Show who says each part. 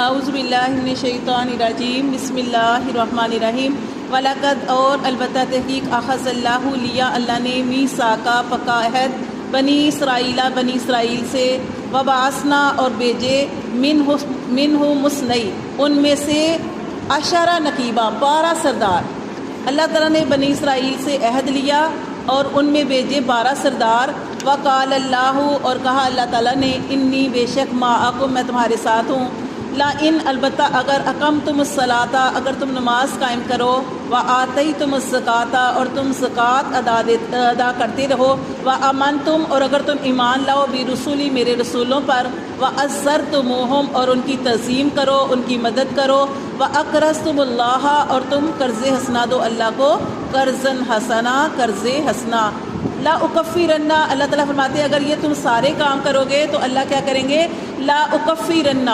Speaker 1: اعوذ باللہ من الشیطان الرجیم، بسم اللہ الرحمن الرحیم۔ وَلَقَدْ اور البتہ تحقیق اخذ اللہ لیا اللہ نے میثاقا پکا عہد بنی اسرائیل سے، وبعثنا اور بھیجے منہ مسنی ان میں سے 10 نقیبہ 12 سردار۔ اللہ تعالیٰ نے بنی اسرائیل سے عہد لیا اور ان میں بھیجے 12 سردار۔ وقال اللہ اور کہا اللہ تعالیٰ نے انی بے شک معکم میں تمہارے ساتھ ہوں، لا ان البتہ اگر اقمتم الصلاۃ اگر تم نماز قائم کرو، وآتیتم الزکاۃ اور تم زکوٰۃ ادا کرتے رہو، وآمنتم اور اگر تم ایمان لاؤ برسولی میرے رسولوں پر، وعزرتموہم اور ان کی تعظیم کرو ان کی مدد کرو، واقرضتم اللہ اور تم قرض حسنا دو اللہ کو، قرضاً حسنا قرض حسنا۔ لا اکفرن اللہ تعالیٰ فرماتے ہیں اگر یہ تم سارے کام کرو گے تو اللہ کیا کریں گے، لا اکفرن